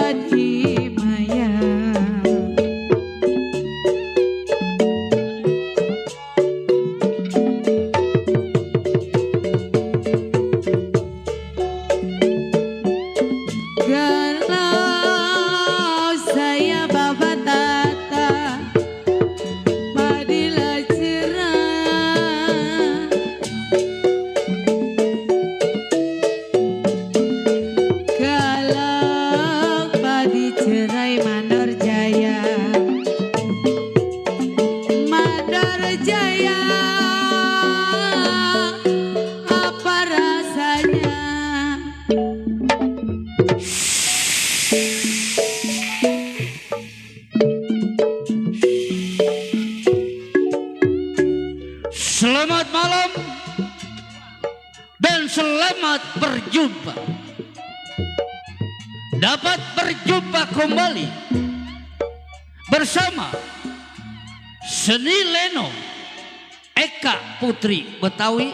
jadi maya. Kalau saya babat tata padilah cerah, kalau padi cerai Mandor Jaya, Mandor Jaya, apa rasanya? Selamat malam dan selamat berjumpa. Dapat berjumpa kembali bersama Seni Lenong Eka Putri Betawi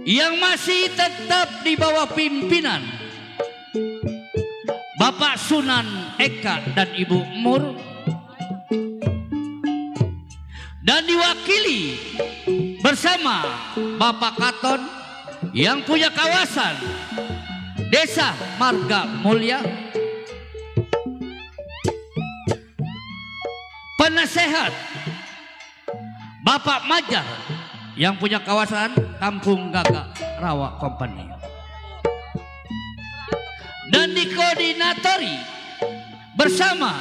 yang masih tetap di bawah pimpinan Bapak Sunan Eka dan Ibu Mur, dan diwakili bersama Bapak Katon yang punya kawasan Desa Marga Mulya, penasehat Bapak Majar yang punya kawasan Kampung Gagak Rawa Company, dan dikoordinatori bersama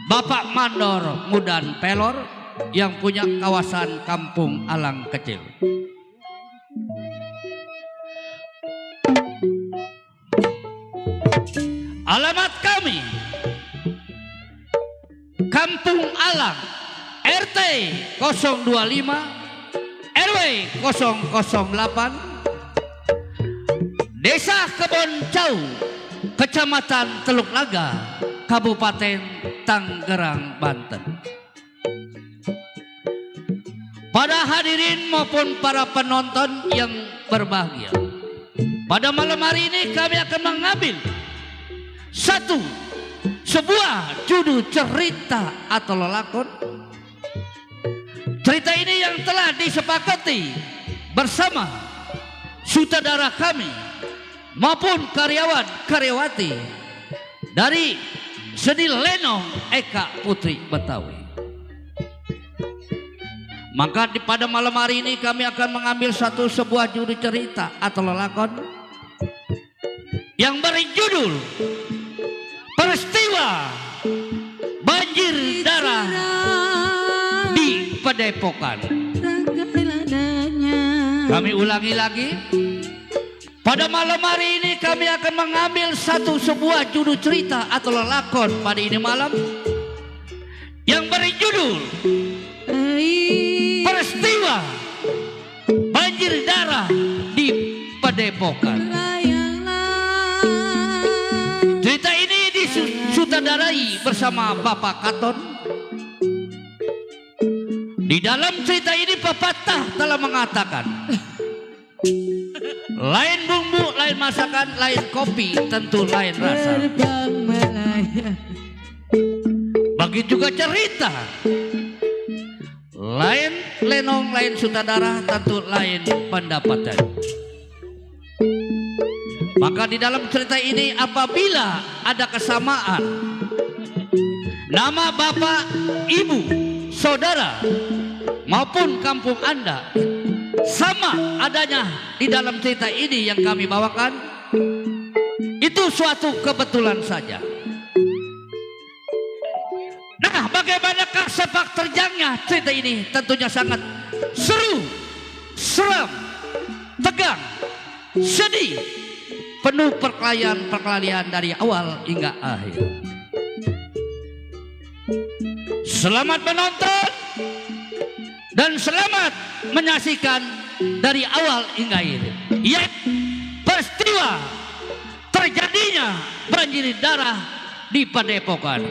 Bapak Mandor Mudan Pelor yang punya kawasan Kampung Alang Kecil. Alamat kami Kampung Alang, RT 025 RW 008, Desa Kebon Cau, Kecamatan Teluk Laga, Kabupaten Tangerang, Banten. Para hadirin maupun para penonton yang berbahagia, pada malam hari ini kami akan mengambil sebuah judul cerita atau lelakon. Cerita ini yang telah disepakati bersama sutradara kami maupun karyawan-karyawati dari Seni Lenong Eka Putri Betawi. Maka pada malam hari ini kami akan mengambil sebuah judul cerita atau lelakon yang berjudul Peristiwa Banjir Darah di Padepokan. Kami ulangi lagi, pada malam hari ini kami akan mengambil sebuah judul cerita atau lelakon pada ini malam yang berjudul Peristiwa Banjir Darah di Padepokan. Cerita ini disutradarai bersama Bapak Katon. Di dalam cerita ini pepatah telah mengatakan, lain bumbu, lain masakan, lain kopi, tentu lain rasa. Bagi juga cerita, lain lenong, lain sutradara, tentu lain pendapatan. Maka di dalam cerita ini apabila ada kesamaan nama bapak, ibu, saudara maupun kampung Anda sama adanya di dalam cerita ini yang kami bawakan, itu suatu kebetulan saja. Nah, bagaimanakah sepak terjangnya cerita ini? Tentunya sangat seru, seram, tegang, sedih, penuh perkelahian dari awal hingga akhir. Selamat menonton dan selamat menyaksikan dari awal hingga akhir. Ya, peristiwa terjadinya banjir darah di Padepokan.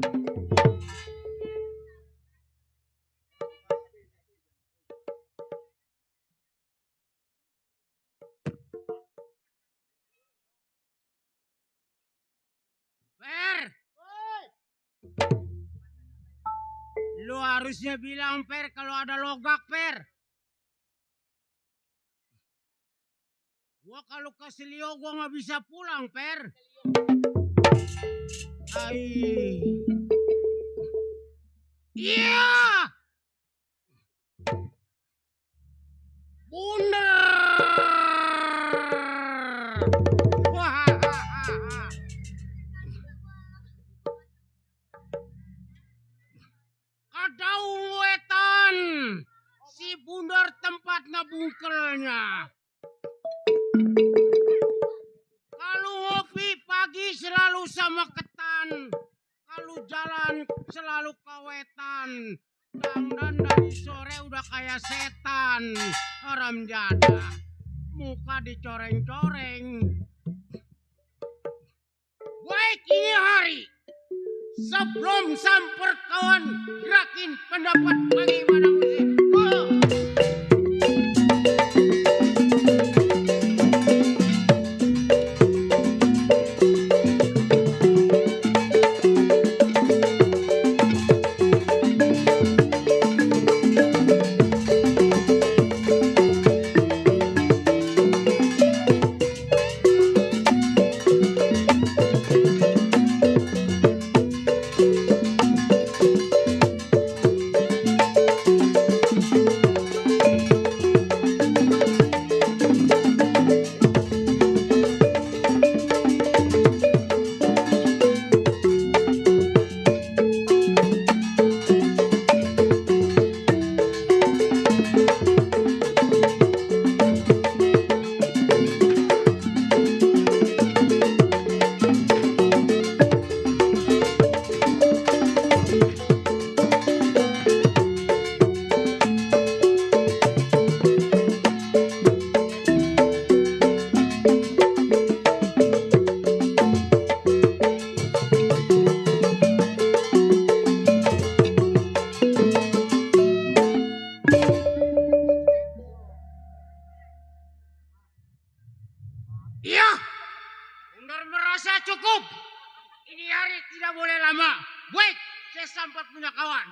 Per, lu harusnya bilang Per kalau ada logak Per. Gua kalau ke Selio gua nggak bisa pulang Per. Iya. Bener. Kadau wetan. Si bundar tempat nabungkelnya. Kalau ngopi pagi selalu sama ketan. Kalau jalan selalu kawetan. Dan dari sore udah kayak setan. Haram jada. Muka dicoreng-coreng. Baik ini hari. Sebelum samper kawan. Gerakin pendapat bagaimana musik. Iya, Bundar merasa cukup. Ini hari tidak boleh lama. Baik, saya sampai punya kawan.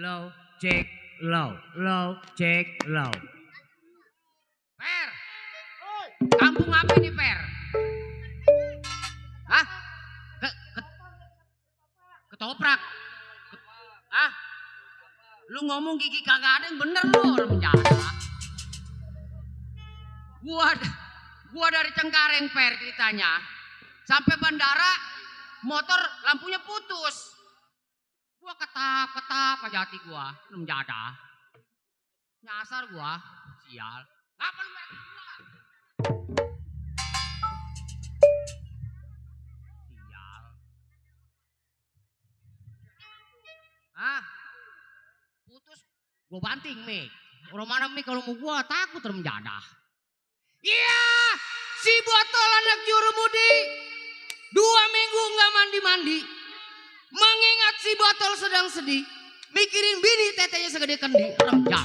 Low, cek, low, cek, low. Per, kampung apa ini Per? Hah? Ketoprak? Hah? Lu ngomong gigi kagak ada yang bener lu orang penjara. Gua dari Cengkareng Per ceritanya. Sampai bandara motor lampunya putus. Gua ketap aja hati gua, belum jada. Nyasar gua, sial. Ngapa lu merek gua? Sial. Hah? Putus, gua banting Mik. Orang mana Mik kalau mau gua takut remjada. Iya, si botol anak jurumudi 2 minggu nggak mandi-mandi. Mengingat si botol sedang sedih, mikirin bini tetenya segede kendi, remjak.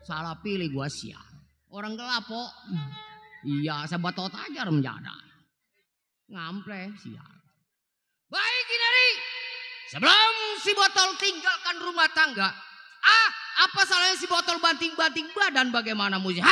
Salah pilih gua sial. Orang gelapo. Iya, saya batot aja remjada. Ngample sial. Baik Inari, sebelum si botol tinggalkan rumah tangga, apa salahnya si botol banting-banting badan bagaimana musik?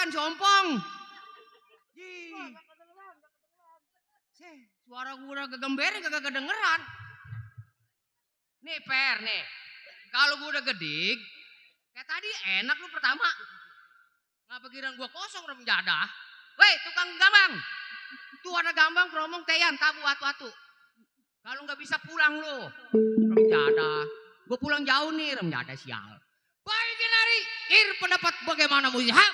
makan si Ompong. Suara gue udah kegemberin kagak kedengeran. Nih Per nih. Kalau gue udah gedik, kayak tadi enak lu pertama. Ngapa kirang gue kosong rem jadah. Weh tukang gambang. Tuh ada gambang promong teyan tabu atu-atu. Kalau nggak bisa pulang lu. Rem jadah. Gue pulang jauh nih rem jadah sial. Baik Kinari, kir pendapat bagaimana Muzihab?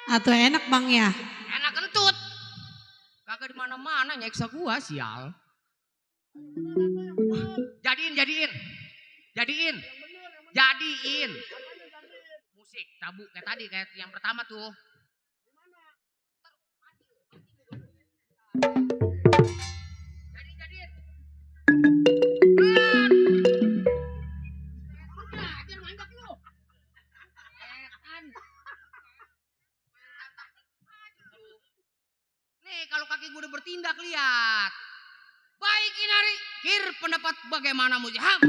Atau enak Bang ya? Enak kentut. Kagak di mana-mana nyeksa gua sial. Jadiin. Musik tabu kayak tadi kayak yang pertama tuh. Jadiin. Nih kalau kaki gue udah bertindak lihat. Baik Kinari, kir pendapat bagaimana Muzihab?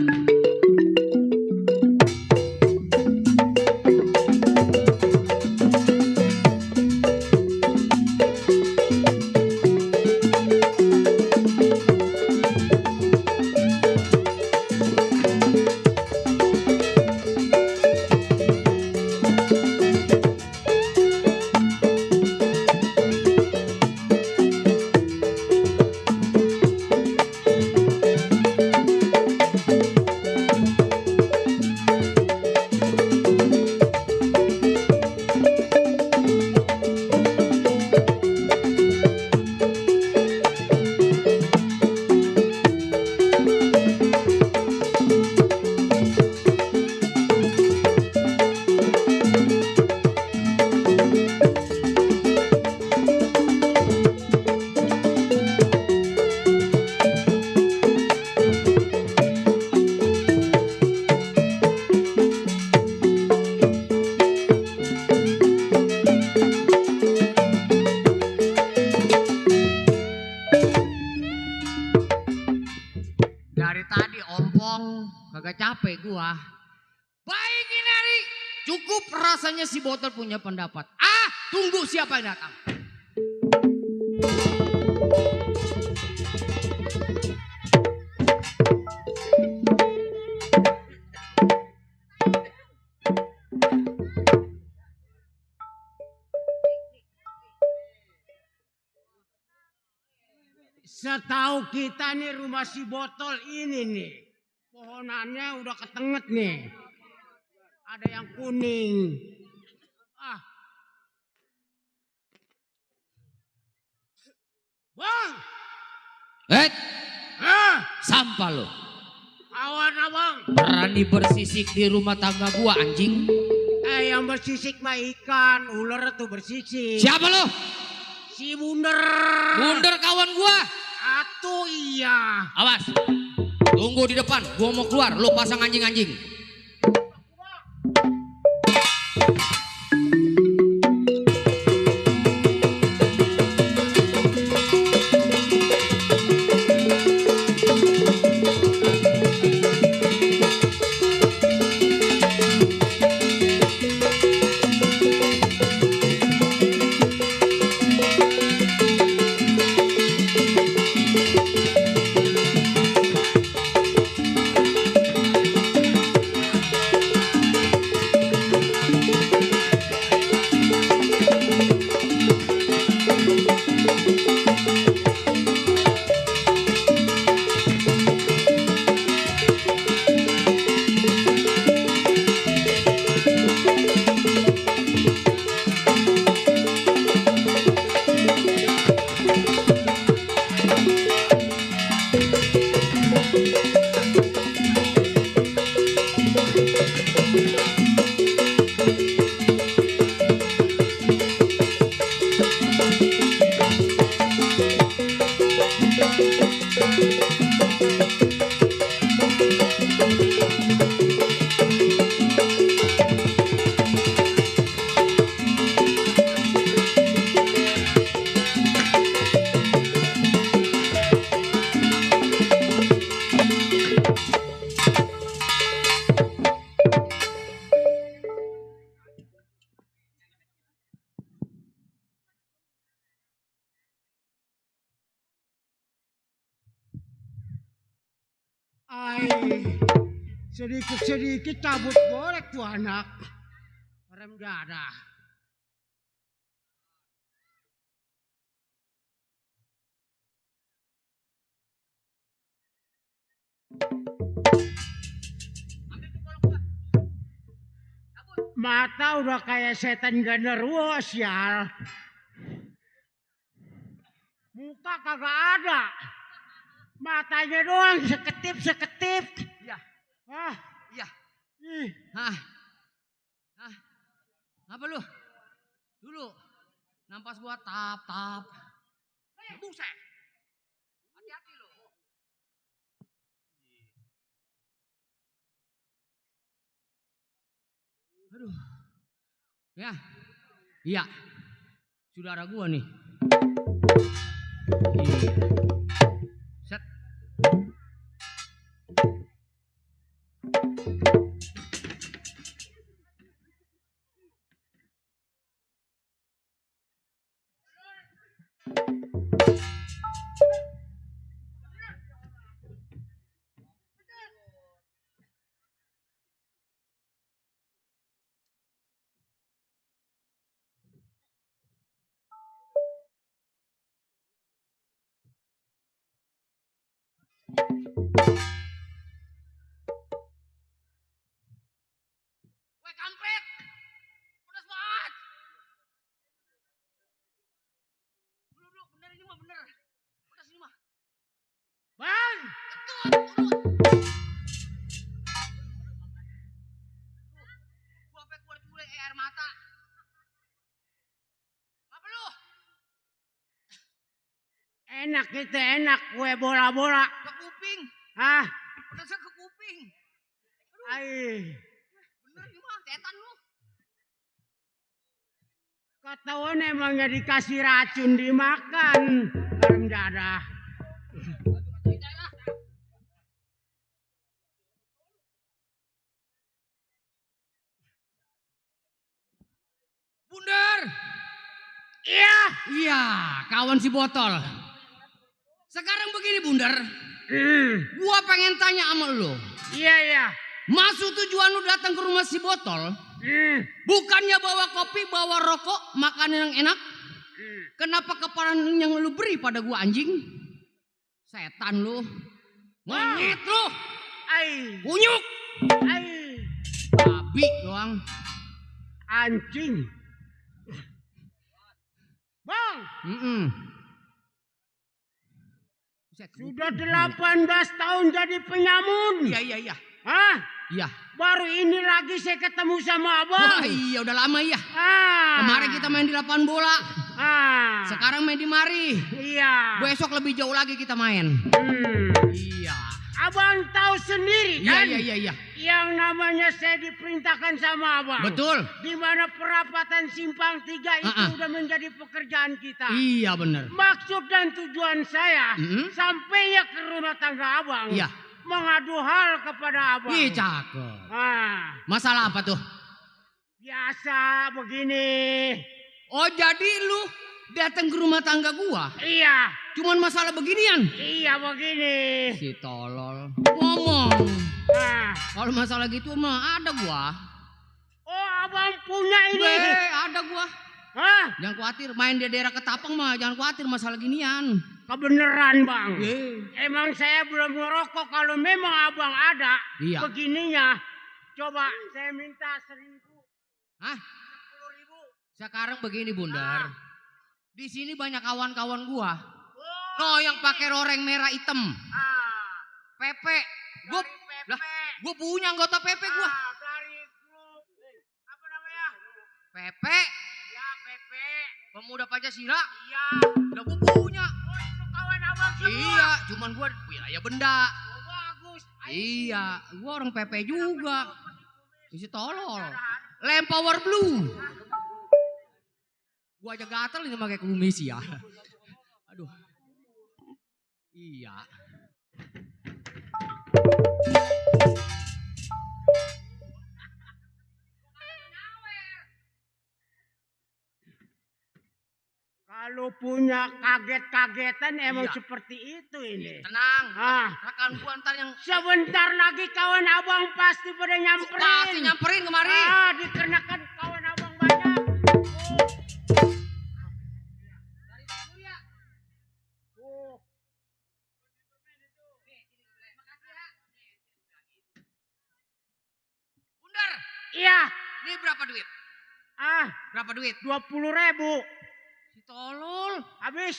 Dari tadi Ompong kagak capek gua. Baik Kinari, cukup rasanya si botol punya pendapat. Tunggu siapa yang datang. Setahu kita nih rumah si botol ini nih. Pohonannya udah ketenget nih. Ada yang kuning. Bang! Sampah lo. Awan abang. Berani bersisik di rumah tangga gua anjing. Yang bersisik mah ikan, ular tuh bersisik. Siapa lo? Si Bunder. Bunder kawan gua. Atuh iya. Awas. Tunggu di depan, gua mau keluar, lo pasang anjing-anjing. Ay, sedikit-sedikit cabut golek tuh anak. Rem jadah. Mata udah kayak setan genderuwo sial. Muka kagak ada. Matanya doang seketip-seketip. Iya. Ah, Iya. ih. Hah. Hah. Apa lu? Dulu nampas gua tap. Buset. Hati-hati lu. Aduh. Ya. Iya. Saudara gua nih. Iya. Set. Weh kampret. Pedas banget. Dulu bener ini mah bener. Pedas ini mah. Bang, Gua sampai keluar cule air mata. Apa lu? enak itu enak kue bola-bola. Ke kuping. Hah? Pedasnya ke kuping. Ay, Bener ini mah setan lu. ketahuan emangnya dikasih racun dimakan. Rem jadah. Bundar. Iya. Iya, kawan si botol. Sekarang begini Bundar, gua pengen tanya sama lu. Iya. Maksud tujuan lu datang ke rumah si botol, bukannya bawa kopi, bawa rokok, makanan yang enak. Kenapa keparan yang lu beri pada gua anjing? Setan lu. Monyet lu. Ay, Kunyuk. ay, Babi doang. anjing. Bang, Buset, sudah 18 tahun jadi penyamun. Iya. Hah? Iya. Baru ini lagi saya ketemu sama Wah, abang. iya udah lama ya. Ah. Kemarin kita main di lapangan bola. Ah. Sekarang main di mari. Iya. Besok lebih jauh lagi kita main. Iya. Abang tahu sendiri kan? Iya. Yang namanya saya diperintahkan sama abang. Betul. Di mana perapatan Simpang 3 itu udah menjadi pekerjaan kita. Iya bener. Maksud dan tujuan saya sampainya ke rumah tangga abang. Iya. Mengadu hal kepada abang. Ih cakep. Ah, Masalah apa tuh? biasa begini. Oh jadi lu datang ke rumah tangga gua. Iya. Cuman masalah beginian. Iya begini. Si tolol. Ngomong. Ah. Kalau masalah gitu mah ada gua. Oh abang punya ini. Ada gua. Hah? Jangan khawatir main di daerah Ketapang mah. Jangan khawatir masalah ginian. Kebeneran bang. Eh. Emang saya belum ngerokok. Kalau memang abang ada Iya. begininya. Coba saya minta 1.000. Hah? 10.000. Sekarang begini Bundar. Di sini banyak kawan-kawan gua. No yang pakai roreng merah hitam. Pepe. Gua lah, gua punya anggota Pepe gua. Dari grup apa namanya? Pepe. Ya Pepe. Pemuda Pancasila. Iya. Lah gua punya. Oh itu kawan abang semua. Iya, cuman gua wilayah benda. Oh, bagus. Iya, gua orang Pepe juga. Isi tolol. Lem Power Blue. Gua aja gatel ini pakai kumis ya. Aduh. Iya. Kalau punya kaget-kagetan emang Iya. seperti itu ini. Tenang. Ah, Rekan gua ntar yang sebentar lagi kawan abang pasti pada pasti nyamperin. nyamperin kemari. Ah, dikarenakan kawan abang banyak. Oh. Bundar, Iya. ini berapa duit? Ah, Berapa duit? 20.000. Si tolol. Habis.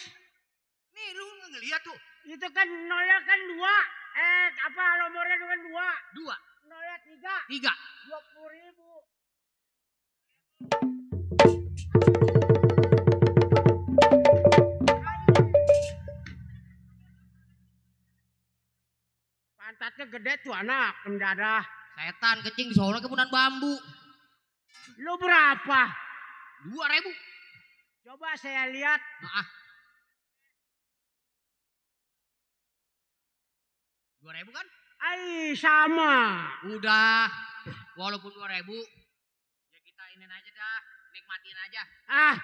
Nih lu ngeliat tuh. Itu kan nolnya kan 2. Apa nomornya dengan 2? 2, Nolnya 3. 3. 20.000. Pantatnya gede tuh anak, pendadah. Setan kecing di sono kebunan bambu. Lu berapa? 2.000. Coba saya lihat. Nah, 2.000 kan? Ai, sama. Udah. Walaupun 2.000, ya kita inin aja dah, nikmatin aja. Ah,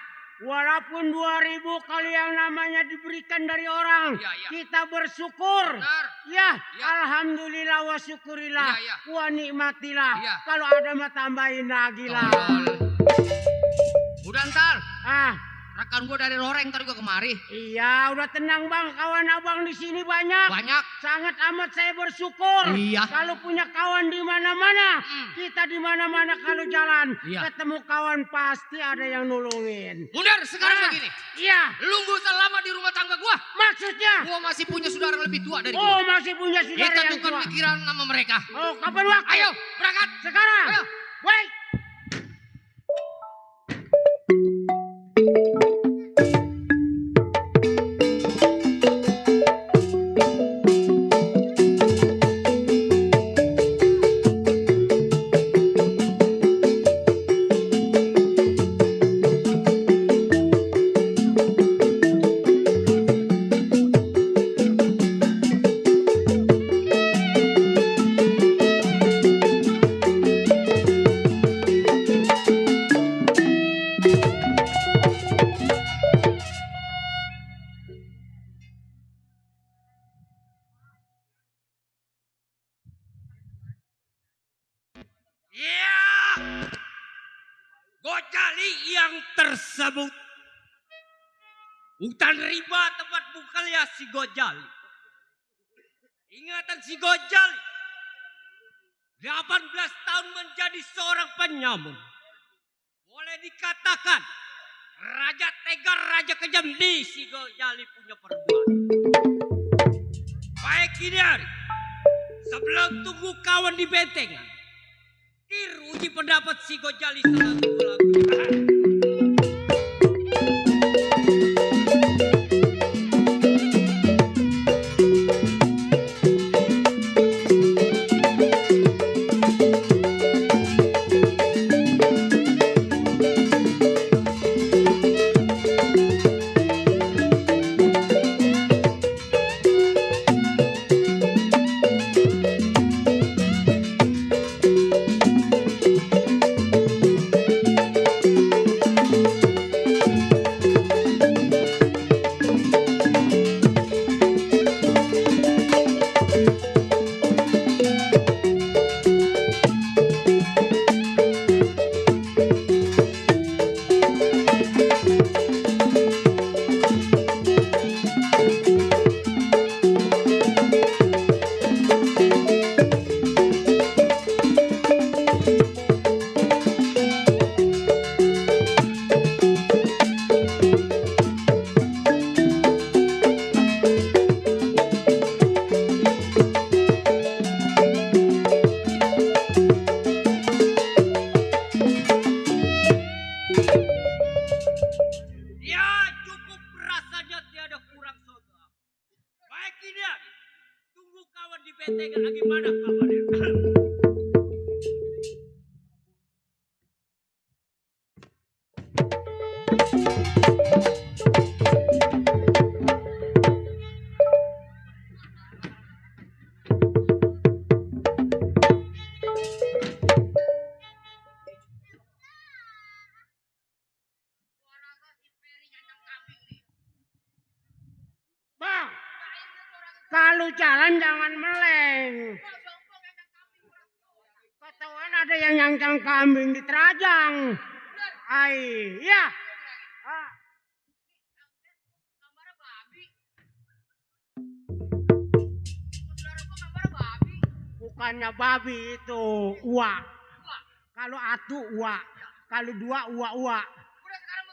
walaupun 2.000 kalau yang namanya diberikan dari orang, Iya, iya. kita bersyukur. Benar. Ya, Iya. alhamdulillah wa syukurillah. Iya, iya. Wa nikmatilah. Iya. Kalau ada mah tambahin lagi lah. Tolol. Udah ntar, Ah, rekan gua dari Loreng tadi gua kemari. iya, udah tenang bang. Kawan abang di sini banyak. Banyak. Sangat amat saya bersyukur. Iya. Kalau punya kawan di mana-mana, kita di mana-mana kalau jalan, Iya. ketemu kawan pasti ada yang nolongin. Bundar, sekarang Ah, begini. Iya, Lu gak usah lama di rumah tangga gua. maksudnya. Gua masih punya saudara yang lebih tua dari Oh, gua. masih punya saudara Kita yang tukar tua. pikiran sama mereka. Oh, kapan waktu? Ayo, berangkat. Sekarang. Ayo. Wait. Ya, Gojali yang tersebut. Hutan riba tempat bukalnya si Gojali. Ingatan si Gojali. 18 tahun menjadi seorang penyamun. Boleh dikatakan raja tega, raja kejam di si Gojali punya perbuatan. Baik ini hari, sebelum tunggu kawan di bentengan, uji pendapat si Gojali selaku lagu. Ya cukup rasanya tiada kurang saudara. Baik ini hari, tunggu kawan di bentengan bagaimana kabarnya. Gua rasa si Peri nyandang kambing nih. Kalau jalan jangan meleng. Ketahuan ada yang nyangcang kambing di terajang. Ai, iya. Ah. Bukannya babi itu, uak. Kalau atu uak, kalau dua uak.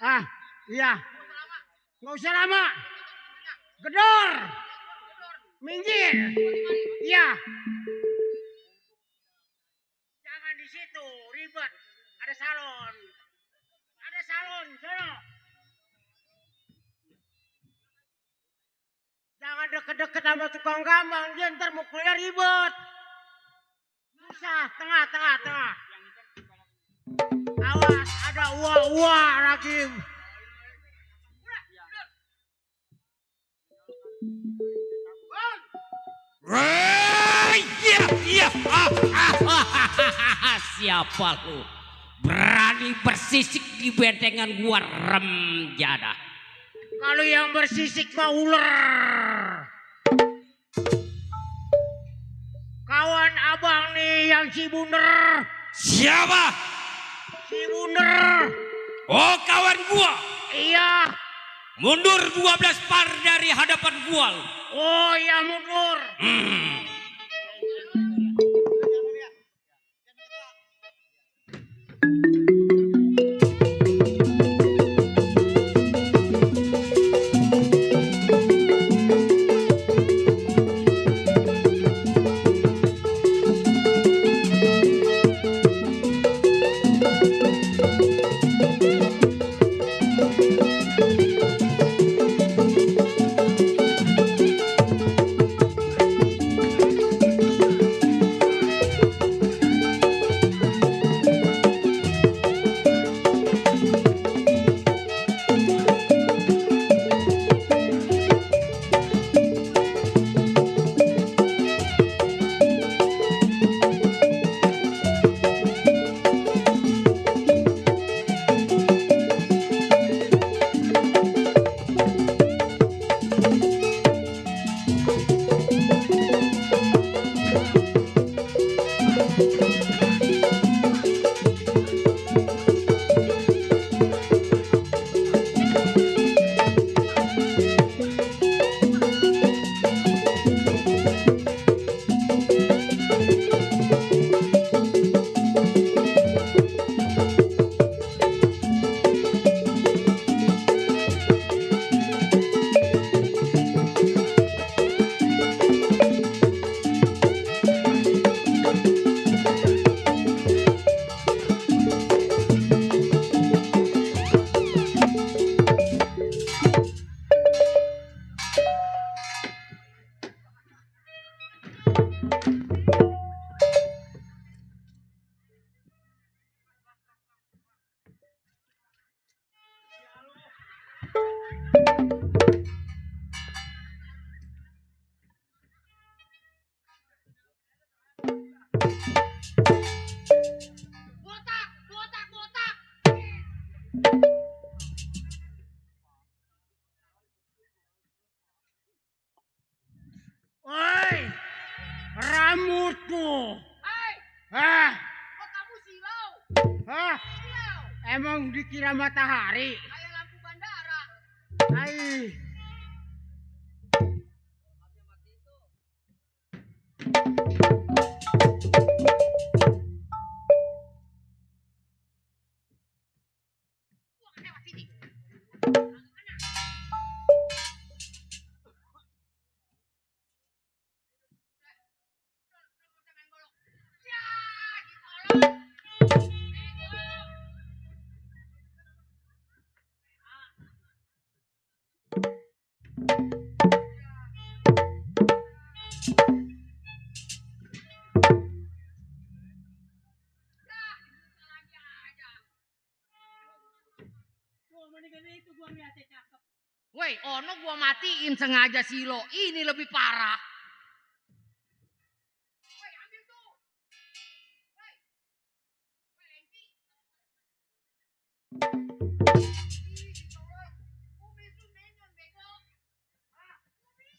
Ah, iya. Nggak usah lama. Gedor. Minggir. Iya. Jangan di situ, ribet. Ada salon. Ada salon, sono. Jangan deket-deket sama tukang gambang, dia ntar mukulnya ribet. Susah, tengah. Awas, ada uak lagi. Iya. Siapa lu? Berani bersisik di bentengan gua Remjada. Kalau yang bersisik mah ular. Kawan abang nih yang si Bunder. Siapa? Si Bunder. Oh, kawan gua. Iya. Mundur 12 par dari hadapan gua. Oh iya mundur. Woi, rambutku. Ah, Kok kamu silau? ah, Silau. emang dikira matahari. Kayak lampu bandara. Ai. Wah, lewat sini. Woi, ono gua matiin sengaja silo. Ini lebih parah. Woi, ambil tuh. Woi. Woi, Lengki. Ih, ditolong. Umi tuh menyon, bego. Ah, Umi.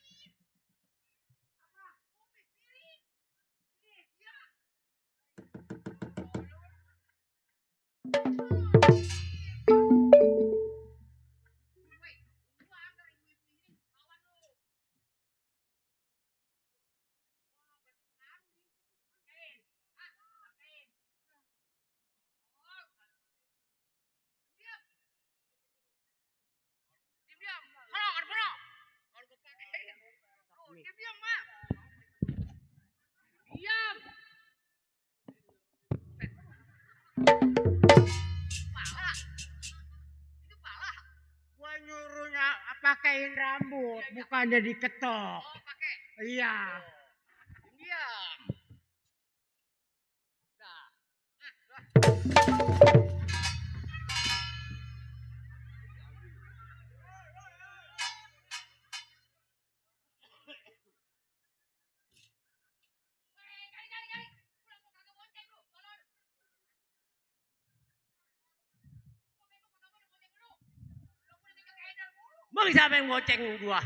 Diam, Mak. Diam. Pala. Itu pala. Gua nyuruhnya pakein rambut, bukannya diketok. Oh, pakai. Iya. Diam. Dah. Bang siapa yang boceng gua?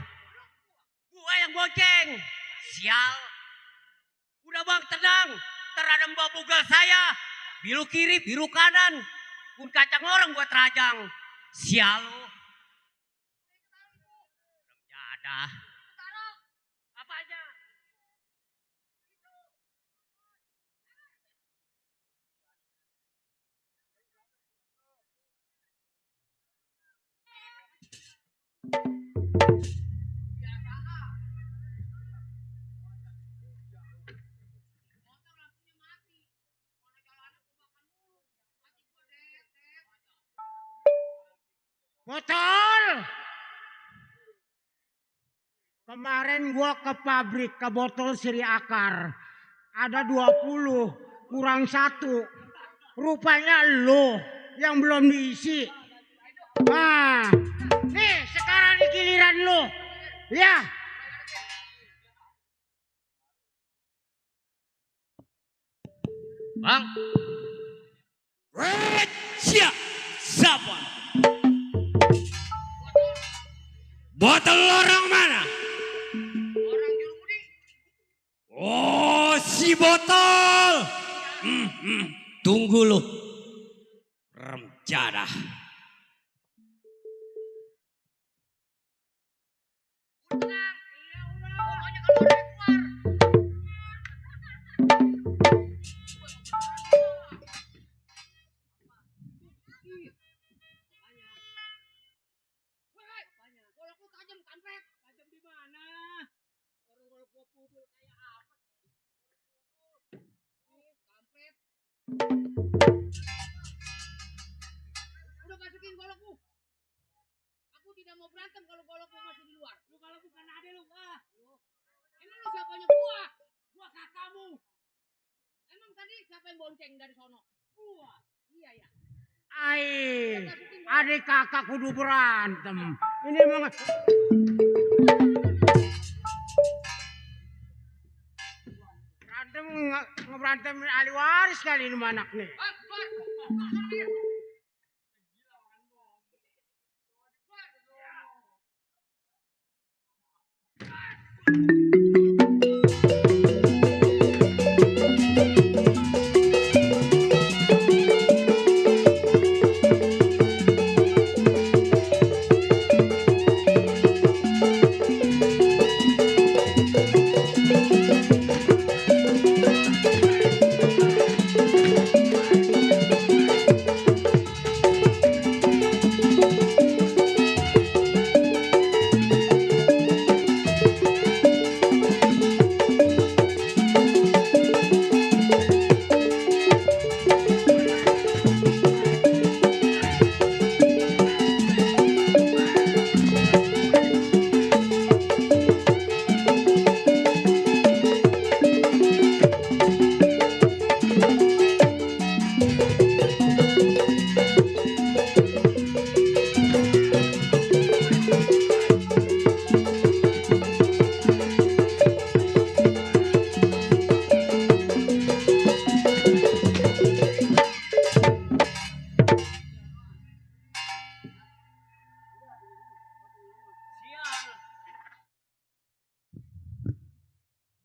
Gua yang boceng. Sial. Udah bang tenang. Teradam bawa bugal saya. Biru kiri, biru kanan. Pun kacang orang gua terajang. Sial lu. Jadah. Apa aja? Botol. Kemarin gua ke pabrik ke botol Sri Akar. Ada 20, kurang 1. Rupanya lo yang belum diisi. Nah, nih sekarang di giliran lo. Ya. Bang. Siap. Siapa? Botol orang mana? Orang Jurumudi. Oh, si botol. Tunggu lu. Remjadah. Tenang. Iya udah. Pokoknya kalau ada yang keluar. Golok lu tajam kampret. Tajam di mana? Orang golok gua pukul kayak apa sih? Kampret. Udah masukin golokmu. Aku tidak mau berantem kalau golokmu masih di luar. Lu kalau bukan ade lu, Emang lu siapanya gua? Gua kakakmu. Emang tadi siapa yang bonceng dari sono? Gua. Iya ya. Ai, adik kakak kudu berantem. Ini mau berantem ahli waris kali ini anak nih. Keluar. Keluar dia. Sial.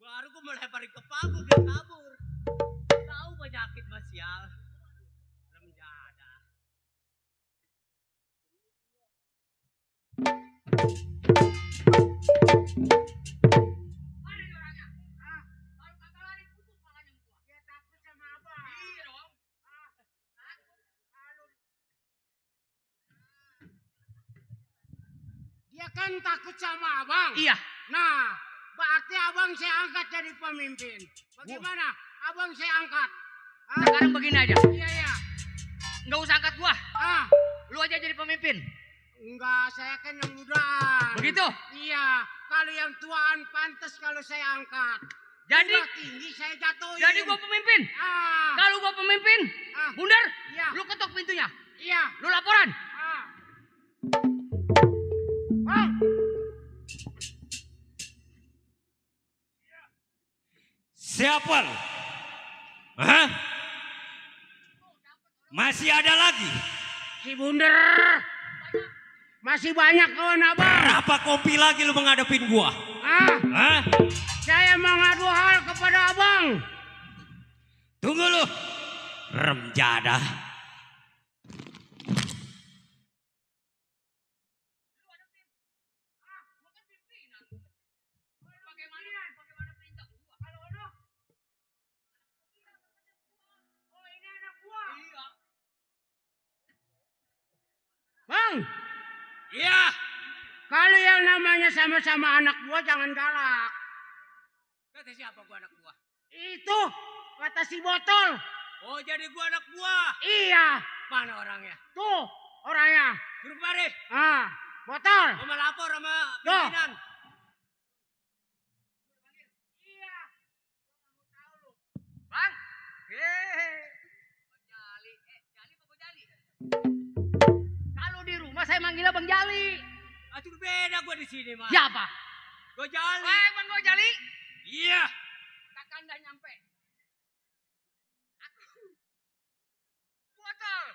Baru gue melemparin ke pagu dia kabur. Tahu penyakit mas sial. Remjadah. Mana nih orangnya? Kalau kagak lari putus palanya gua. Dia takut sama abang. Iya dong. Dia kan takut sama abang. Iya. Nah, berarti abang saya angkat jadi pemimpin. Bagaimana? Abang saya angkat. Ah, Sekarang begini aja. iya, iya. Nggak usah angkat gua. Ah, Lu aja jadi pemimpin. enggak, saya kan yang mudaan. Begitu? Iya, kalau yang tuaan pantas kalau saya angkat. Jadi Udah tinggi saya jatuhin. jadi gua pemimpin. Ah, Kalau gua pemimpin, ah, bundar, iya, lu ketok pintunya. iya. Lu laporan. Ah. Bang, Siapa lu? Hah? Masih ada lagi? si Bunder. Masih banyak kawan abang. Berapa kopi lagi lu menghadapin gua? Ah, Hah? saya mengadu hal kepada abang. Tunggu lu. Remjada. Bang, Iya. kalau yang namanya sama-sama anak gua jangan galak. Kata siapa gua anak gua? Itu kata si botol. Oh jadi gua anak gua. Iya, Mana orangnya? tuh orangnya. Suruh kemari. Ah, botol. Gua mau lapor sama Tuh. pimpinan. Iya. Bang. Bang Jali. Jali apa Bang Jali? Kalau di rumah saya manggilnya Bang Jali. Aduh beda gua di sini mah. Siapa? Gua Jali. Bang Gua Jali. Iya. Kakak anda nyampe. Botol.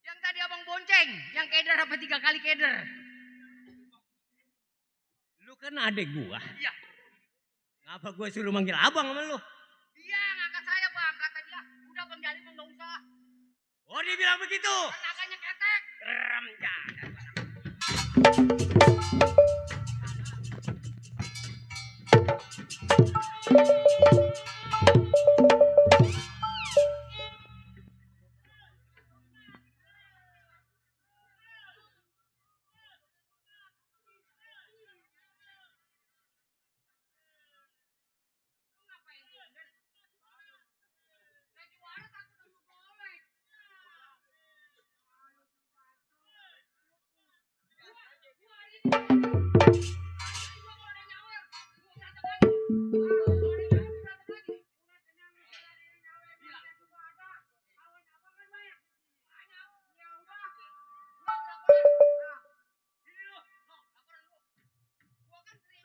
Yang tadi abang bonceng. Yang keder apa 3 kali keder. Lu kan adek gua. Iya. Ngapa gua suruh manggil abang sama lu? Dia ngangkat saya bang. Kata dia. Udah Bang Jali mah nggak usah. Oh dia bilang begitu. Tenaganya ketek. Remjada.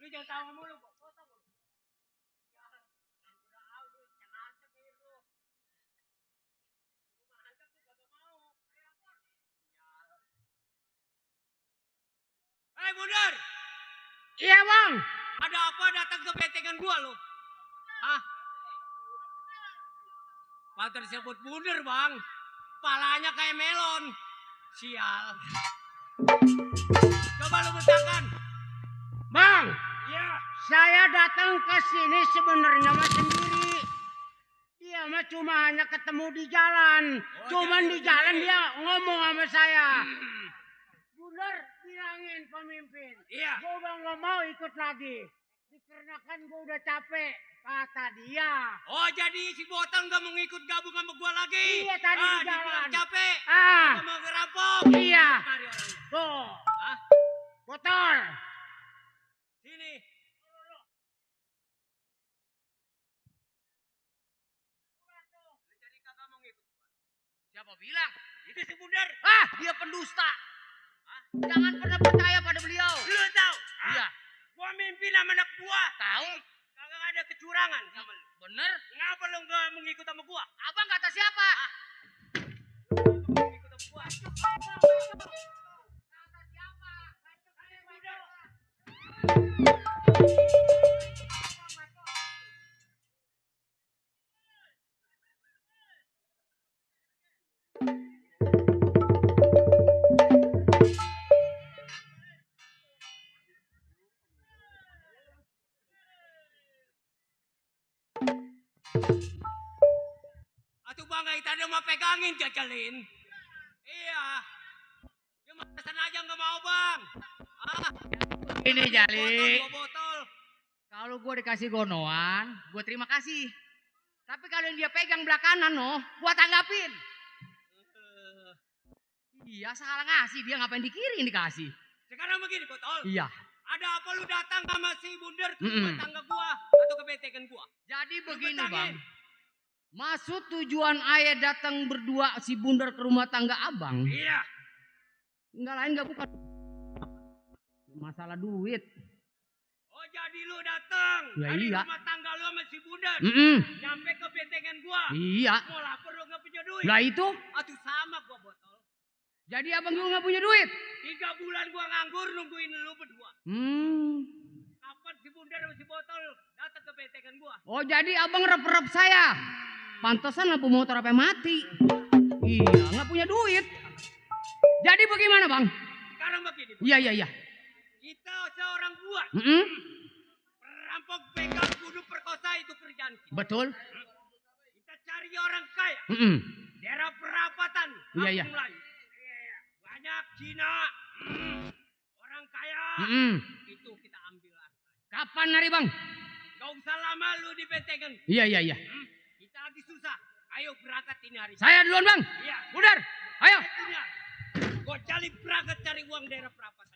Lu jangan tahu mulu. Hei Bundar, Iya bang. ada apa datang ke bentengan gua lo? Hah? Pantas disebut Bundar bang. Palanya kayak melon. Sial. Coba lu bentakan. Bang, Iya. saya datang ke sini sebenarnya mah sendiri. Dia mah cuma hanya ketemu di jalan. Oh, Cuman jadi di jalan begini. dia ngomong sama saya. Bunder, bilangin pemimpin. Iya. Gue udah nggak mau ikut lagi. Dikarenakan gue udah capek. Kata dia. Oh jadi si Botol nggak mau ngikut gabung sama gua lagi? Iya, tadi di dibilang jalan. capek. Ah, Gua mau ngerampok. iya. Mari orangnya. Tuh, Hah? botol. Sini. Lu jadi kagak mau ngikut gua. Siapa bilang? Itu si Bundar. Ah, dia pendusta. Jangan pernah percaya pada beliau. Lu tahu? Iya. Gua mimpin sama anak gua. Tahu? Kagak ada kecurangan sama lu. Bener? Ngapa lu nggak mau ngikut sama gua? Abang kata siapa? Lu mau ngikut sama gua? Atuh bang, tadi mau pegangin jajalin. Iya. Dia mah pesan aja nggak mau bang. Ah. Ini Jali. Botol. Kalau gue dikasih gonoan, gue terima kasih. Tapi kalau yang dia pegang belah kanan, gue tanggapin. Iya, salah ngasih. Dia ngapain di kiri yang dikasih? Sekarang begini botol. Iya. Ada apa lu datang sama si Bundar ke rumah tangga gua atau ke betekan gua? Jadi begini betangin. bang. Maksud tujuan ayah datang berdua si Bundar ke rumah tangga abang. Iya. Enggak lain enggak bukan. Masalah duit. Oh jadi lu datang Ya, dari iya. rumah tangga lu sama si Bundar. Nyampe ke betekan gua. Iya. Mau lapor lu gak punya duit. Lah itu. Atuh sama gua botol. Jadi abang juga nggak punya duit. 3 bulan gua nganggur nungguin lu berdua. Kapan si Bundar sama si Botol datang ke betekan gua? Oh jadi abang rep-rep saya. Pantesan lampu motor apa mati. Iya nggak punya duit. Jadi bagaimana bang? Sekarang begini. Iya. Kita seorang buat. Perampok, begal, bunuh, perkosa itu kerjaan kita. Betul. Kita cari orang kaya. Daerah perapatan. Iya. Kampung Melayu. Banyak Cina. Orang kaya. Itu kita ambil. Kapan hari bang? Gak usah lama lu di betekan. Iya. Kita lagi susah. Ayo berangkat ini hari. Saya duluan bang. Iya. Bundar, ayo. Gue cari berangkat cari uang daerah perapatan.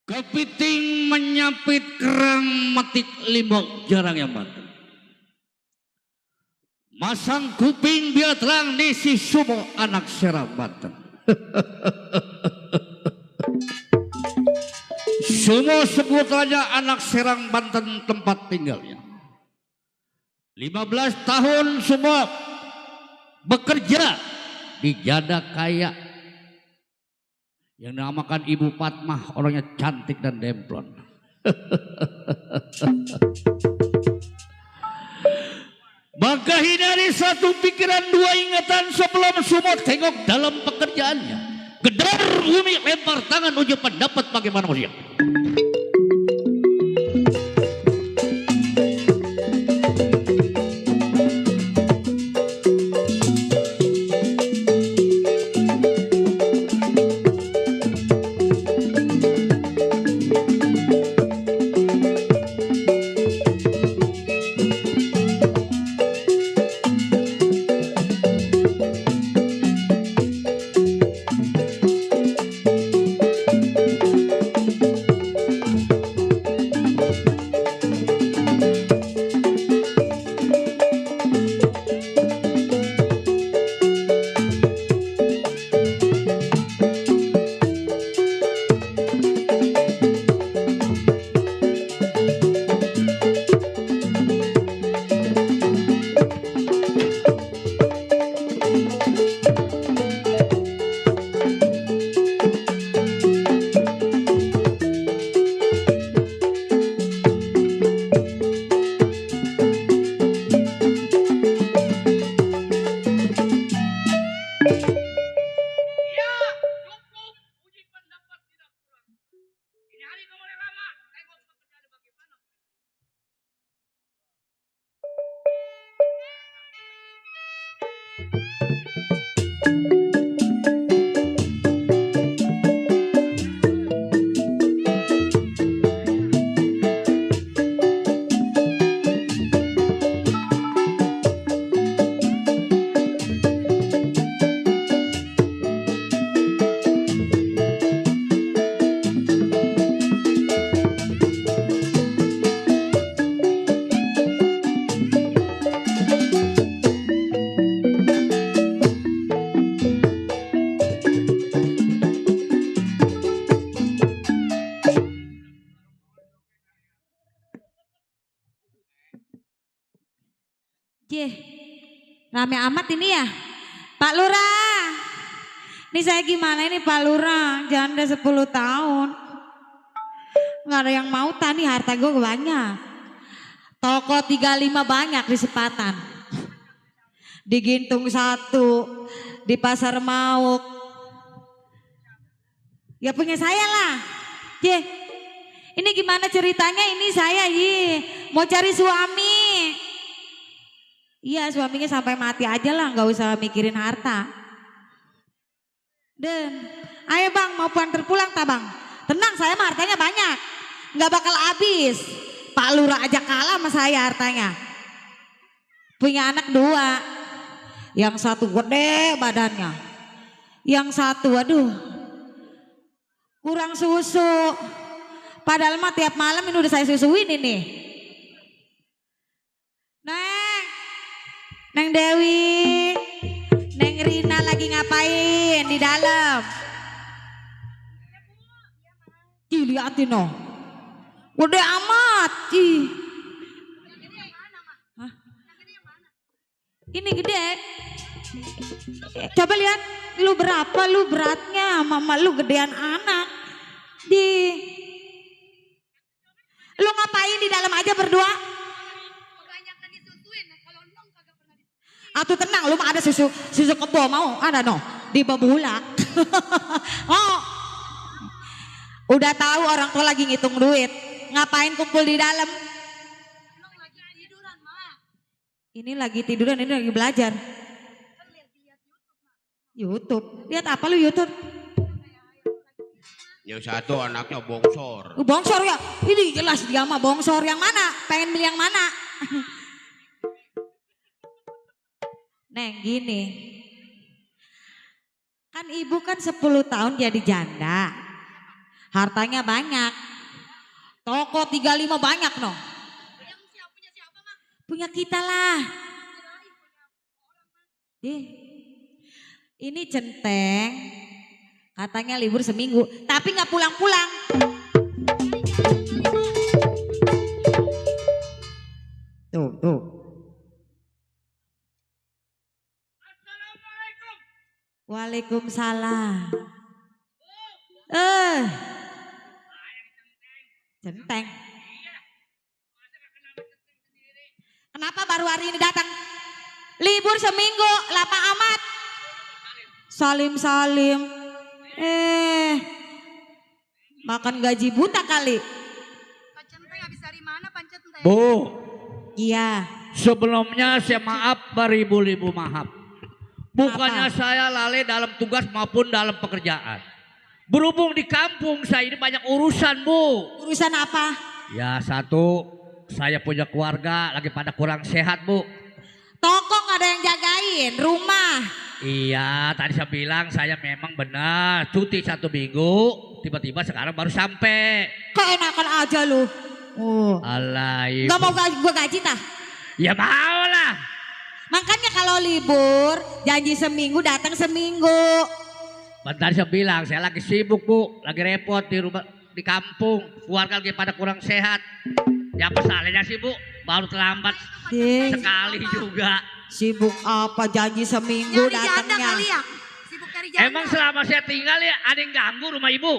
Kepiting menyapit kerang metik limbok jarang yang mati. Masang kuping biar terang nisi sumo anak serang Banten. Sumo sebut raja anak serang Banten tempat tinggalnya. 15 tahun Sumo bekerja di Jada Kaya yang dinamakan Ibu Fatmah, orangnya cantik dan demplon. Maka hindari satu pikiran dua ingatan sebelum Sumo tengok dalam pekerjaannya. Gedor bumi lempar tangan uji pendapat bagaimana mulia. Rame amat ini ya. Pak Lurah. Ini saya gimana ini Pak Lurah, janda 10 tahun. Nggak ada yang mau tadi, harta gue banyak. Toko 35 banyak di Sepatan. Di Gintung 1, di Pasar Mauk. Ya punya saya lah. Ye, ini gimana ceritanya ini saya mau cari suami. Iya suaminya sampai mati aja lah, nggak usah mikirin harta. Dan, ayo bang mau antar pulang tak bang? Tenang saya mah hartanya banyak, nggak bakal habis. Pak Lurah aja kalah sama saya hartanya. Punya anak 2, yang satu gede badannya, yang satu aduh kurang susu. Padahal mah tiap malam ini udah saya susuin ini. Neng Dewi, Neng Rina lagi ngapain di dalam? Ih liatin no, gede amat. Ih. Hah? Ini gede. Coba lihat, lu berapa lu beratnya, mama lu gedean anak. Lu ngapain di dalam aja berdua? Atuh tenang, lu mah ada susu kebo mau? Ada no? Di babulak. Oh. Udah tahu orang tua lagi ngitung duit. Ngapain kumpul di dalam? Ini lagi tiduran, ini lagi belajar. YouTube. Lihat apa lu YouTube? Yang satu anaknya bongsor. Bongsor ya? Ini jelas dia mah bongsor. Yang mana? Pengen milih yang mana? Neng gini, kan ibu kan 10 tahun jadi janda, hartanya banyak, toko 35 banyak no. Punya kita lah. Ini centeng, katanya libur seminggu, tapi nggak pulang-pulang. Tuh. Waalaikumsalam. Centeng. Kenapa baru hari ini datang? Libur seminggu, lama amat. Salim. Makan gaji buta kali. Pak Centeng habis dari mana Pak Centeng? Bu, Iya. sebelumnya saya maaf beribu-ribu maaf. Bukannya saya lalai dalam tugas maupun dalam pekerjaan. Berhubung di kampung saya ini banyak urusan Bu. Urusan apa? Ya satu, saya punya keluarga lagi pada kurang sehat Bu. Toko nggak ada yang jagain, rumah. Iya tadi saya bilang saya memang benar cuti 1 minggu. Tiba-tiba sekarang baru sampai. Keenakan aja lu. Alah ibu. Gak mau gue gaji tah? Ya mau lah. Makanya kalau libur janji seminggu datang seminggu. Bentar saya bilang saya lagi sibuk Bu, lagi repot di rumah di kampung, keluarga lagi pada kurang sehat. Ya apa salahnya sih Bu? Baru terlambat sekali juga. Sibuk apa janji seminggu Nyari janda datangnya? kali ya? Sibuk cari janda. Emang selama saya tinggal ya ada yang ganggu rumah Ibu?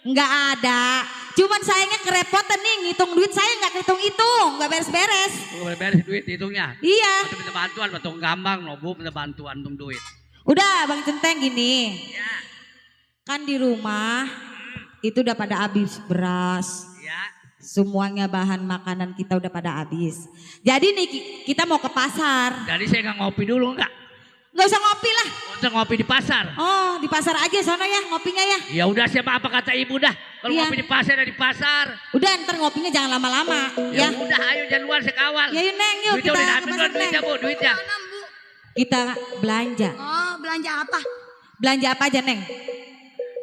Enggak ada. Cuman sayangnya kerepotan nih ngitung duit, saya nggak hitung-hitung, nggak beres-beres. Beres duit hitungnya. Iya. Minta bantuan, betul gampang loh Bu, minta bantuan untuk duit. Udah Bang Centeng gini. Ya. Kan di rumah itu udah pada habis beras. Ya. Semuanya bahan makanan kita udah pada habis. Jadi nih kita mau ke pasar. Jadi saya nggak ngopi dulu nggak? Nggak usah ngopi lah. Untuk ngopi di pasar. Oh di pasar aja sana ya ngopinya ya. Ya udah siapa apa kata Ibu dah. Kalau Iya. ngopi di pasar ya di pasar. Udah ntar ngopinya jangan lama-lama Ya, ya. udah ayo jalan saya kawal. Ya yuk Neng yuk Duitnya kita udah ke diambil pasar duitnya Neng. Bu, duitnya. Mana Bu? Kita belanja. Oh belanja apa? Belanja apa aja Neng?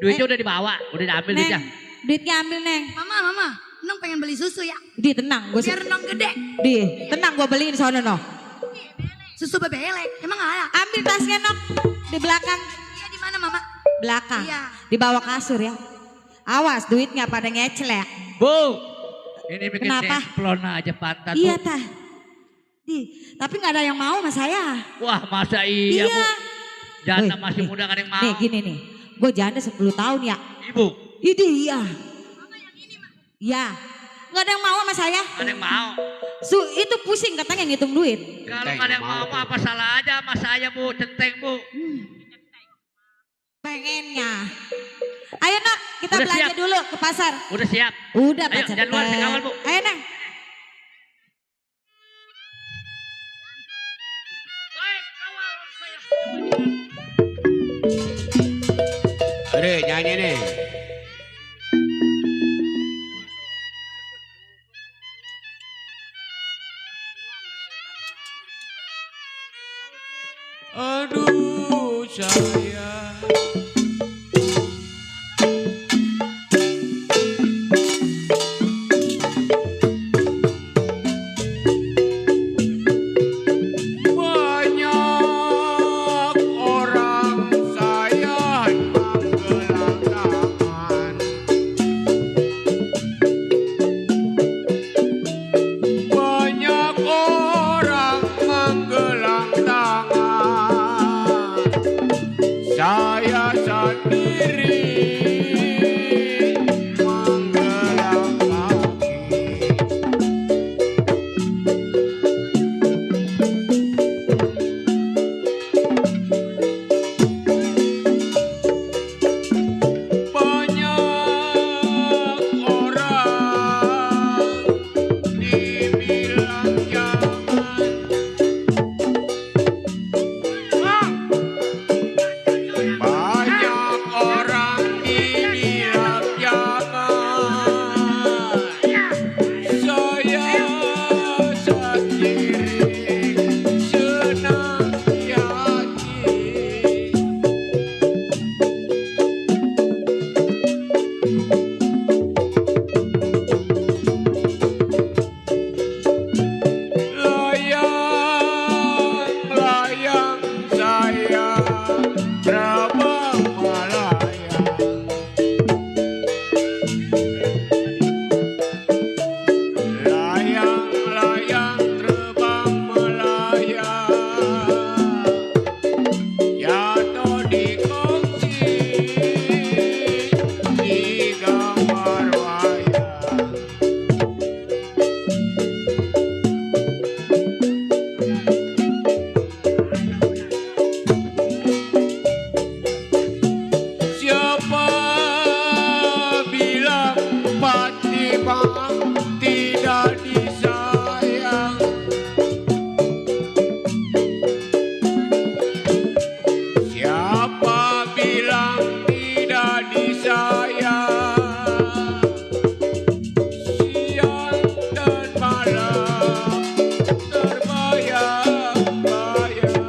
Duitnya udah dibawa, udah diambil Neng, duitnya. duitnya ambil Neng. Mama, Nong pengen beli susu ya? Di tenang gue Biar Nong gede. tenang gue beliin sono no. Susu bebelek, emang ada? Ambil tasnya Nok di belakang. Iya di mana Mama? Belakang. Iya. Di bawah kasur ya. Awas duitnya pada ngecelek. Bu, ini bikin Kenapa? demplon aja pantat Iya Bu. tah. Tapi nggak ada yang mau sama saya. Wah masa iya Bu. Janda Woi, masih nih, muda gak ada yang mau. Nih gini nih, gue janda 10 tahun ya. Ibu, Ini iya. Ya, nggak ada yang mau sama saya. gak ada yang mau. Itu pusing katanya ngitung duit. Kalau gak ada yang mau apa salah aja sama saya Bu, centeng Bu. Pengennya. Ayo nak, kita Udah belanja siap. dulu ke pasar. Udah siap. Udah Ayo, Pak jangan luar, saya kawal, Bu. Ayo neng. Ada nyanyi nih. Aduh sayang. Banyak orang sayang menggelang tangan. Banyak orang menggelang tangan. Saya sendiri menggelang kaki. Banyak orang dibilang jangan. Banyak orang dibilang jangan. Saya sendiri senang yakin. Layang-layang saya terbang melayang. Layang-layang terbang melayang. Jatuh di kongsi di gambar wayang. Siapa bilang Fatimah tidak disayang? Siapa bilang tidak disayang? Siang dan malam terbayang-bayang.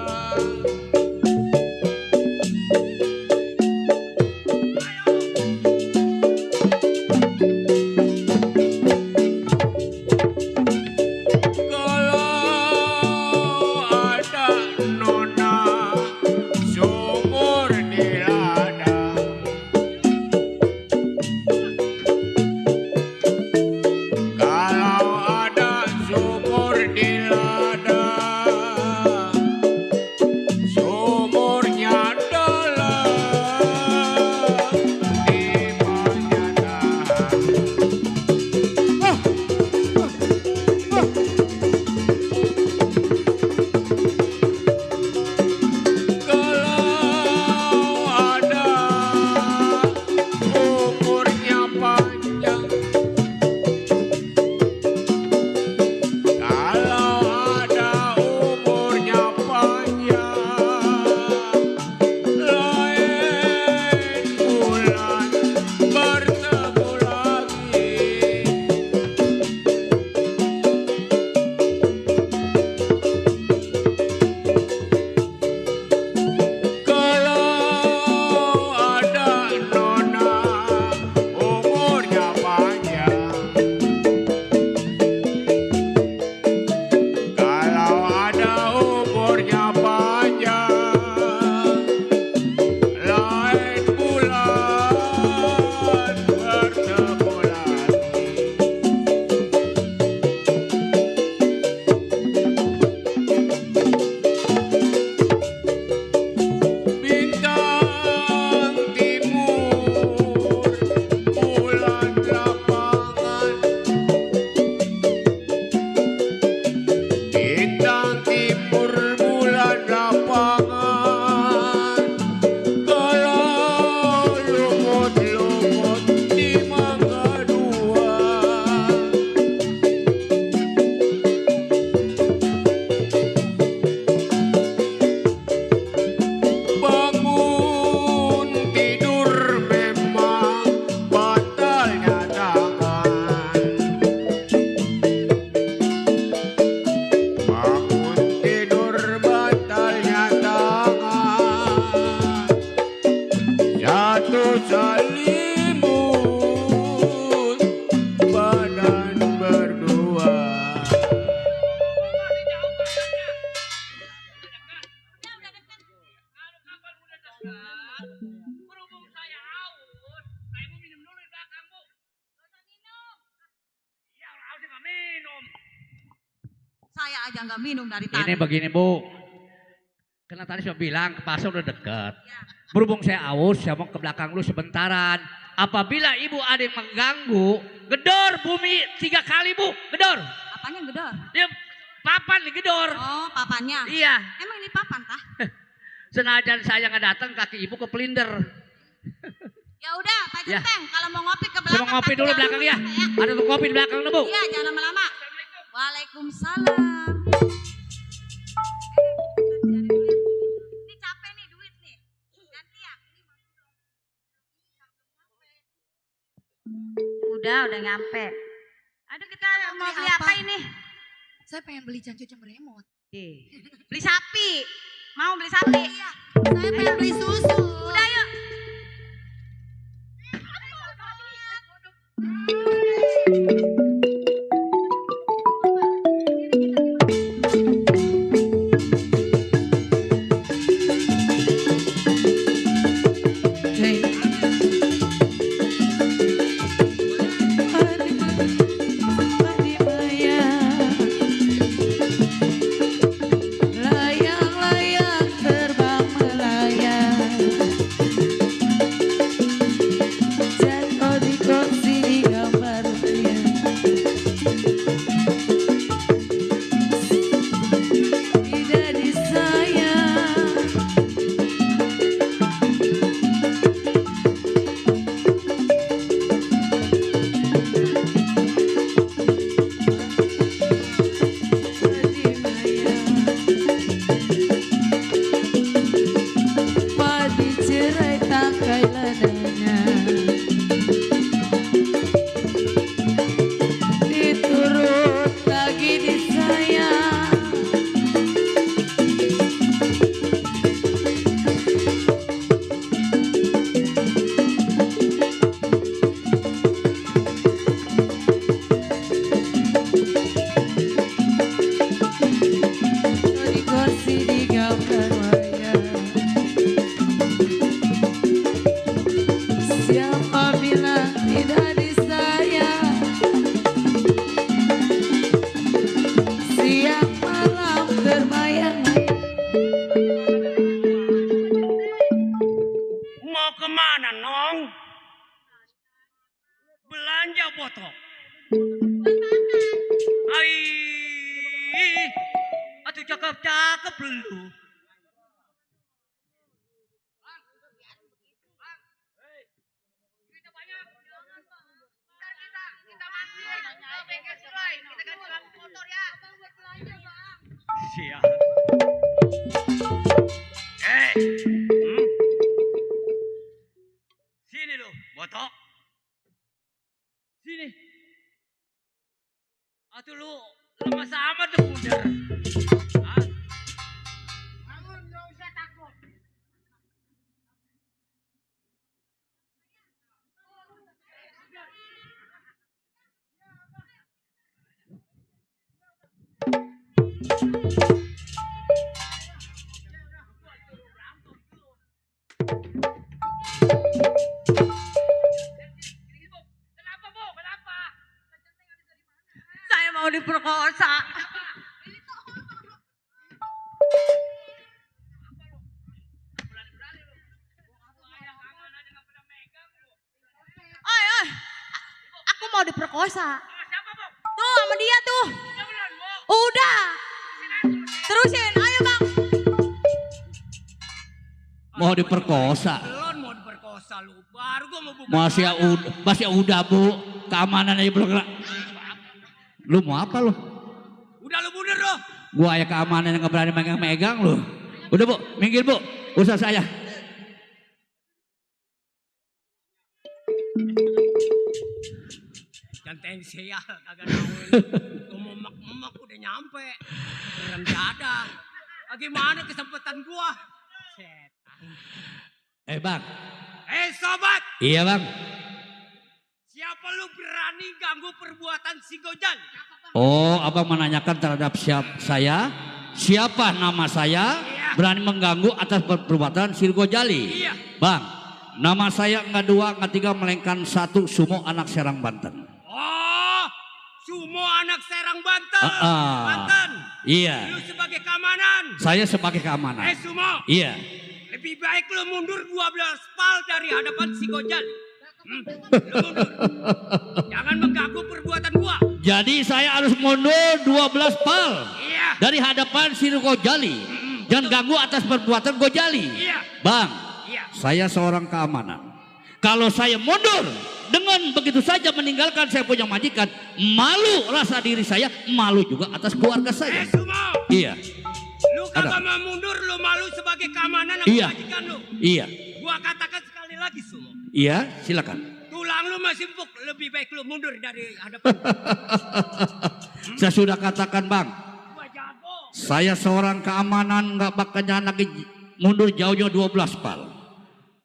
aja nggak minum dari tadi. Ini begini Bu. Karena tadi saya bilang ke pasar udah deket. Berhubung saya aus, saya mau ke belakang lu sebentaran. Apabila ibu ada yang mengganggu, gedor bumi 3 kali Bu, gedor. Apanya gedor? Ya, papan nih gedor. Oh, papannya. Iya. Emang ini papan tah? Senajan saya nggak datang, kaki ibu kepelinder. Ya udah, Pak Ya. Centeng, kalau mau ngopi ke Saya belakang. mau ngopi Pak dulu Centeng. belakang ya. Ada tuh kopi di belakang tuh Bu. Iya, jangan lama-lama. Waalaikumsalam. Ini capek nih duit nih. Ganti ya. Udah nyampe. Aduh, kita mau beli apa ini? Saya pengen beli jancu yang beremot. Beli sapi. Mau beli sapi? Iya, saya pengen beli susu. Udah yuk. Layang-layang terbang melayang, jatuh di kursi di gambar wayang. Tidak disayang, padi cerai tangkai ladanya, diturut lagi disayang. Di kursi di gambar wayang, siapa bilang tidak disayang? Siang malam bermayang. Mau kemana Nong? Belanja botok. Ai, atuh cakep-cakep lu. Siap. Sini lu, botok. Sini. Atuh lu lemas amat tuh bundar. Hah? Kenapa Bu? Kenapa? Saya mau diperkosa. Oi, aku mau diperkosa. Siapa Bu? Tuh sama dia tuh. Udah belum Bu? Udah. Terusin, ayo bang. Mau diperkosa. Belum mau diperkosa lu. Baru gua mau buka. Masih udah Bu. Keamanan aja belum kena. Lu mau apa lu? Udah lu mundur lu. Gua ya keamanan yang nggak berani megang-megang lu. Udah Bu, minggir Bu. Usaha saya. Jangan sial kagak naun. Gua memak-memak udah nyampe. Dalam dada. Gimana kesempatan gua? Setan. Bang. Sobat, Iya Bang. siapa lu berani ganggu perbuatan si Gojal? Oh, abang menanyakan terhadap saya. Siapa nama saya berani mengganggu atas perbuatan Sirgo Jali? Iya. Bang, nama saya enggak 2, enggak 3, melainkan 1, Sumo anak Serang Banten. Oh, Sumo Semua anak Serang Banten. Banten. Iya. Lu sebagai keamanan. Saya sebagai keamanan. Sumo. Iya. Lebih baik lu mundur 12 pal dari hadapan si Gojali. Lu mundur. Jangan mengganggu perbuatan gua. Jadi saya harus mundur 12 pal Iya. dari hadapan si Gojali. Jangan ganggu atas perbuatan Gojali. Iya. Bang, Iya. saya seorang keamanan. Kalau saya mundur dengan begitu saja meninggalkan saya punya majikan, malu rasa diri saya, malu juga atas keluarga saya. Sumo. Iya. Lu kagak mau mundur, lu malu sebagai keamanan sama Iya. majikan lu. Iya. Gua katakan sekali lagi, Sumo. Iya, silakan. Tulang lu masih empuk, lebih baik lu mundur dari hadapan. Saya sudah katakan, Bang. Gua jago. Saya seorang keamanan, nggak bakalnya lagi mundur jauhnya 12 pal.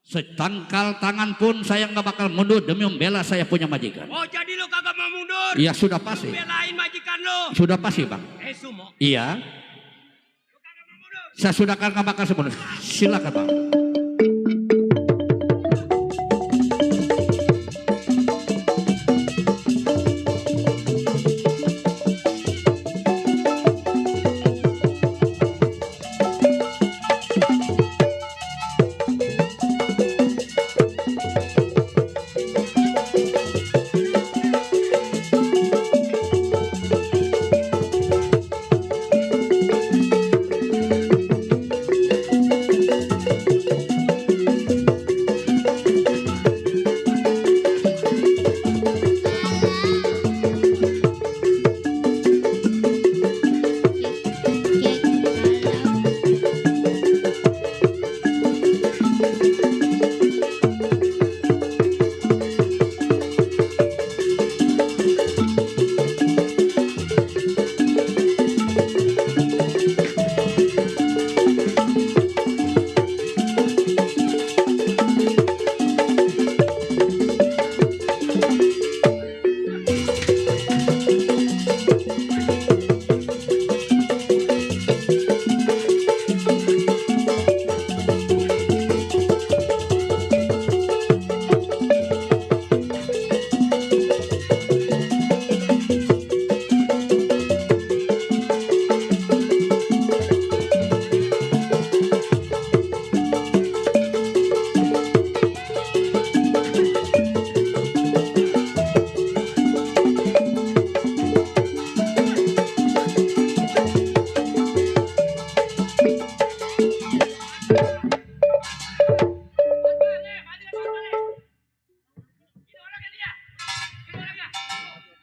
Setangkal tangan pun saya nggak bakal mundur demi membela saya punya majikan. Oh, jadi lu kagak mau mundur? Iya, sudah pasti. Lu belain majikan lu. Sudah pasti, Bang. Sumo. Iya. Lu kagak mau mundur. Saya sudah nggak bakal mundur. Silakan, Bang.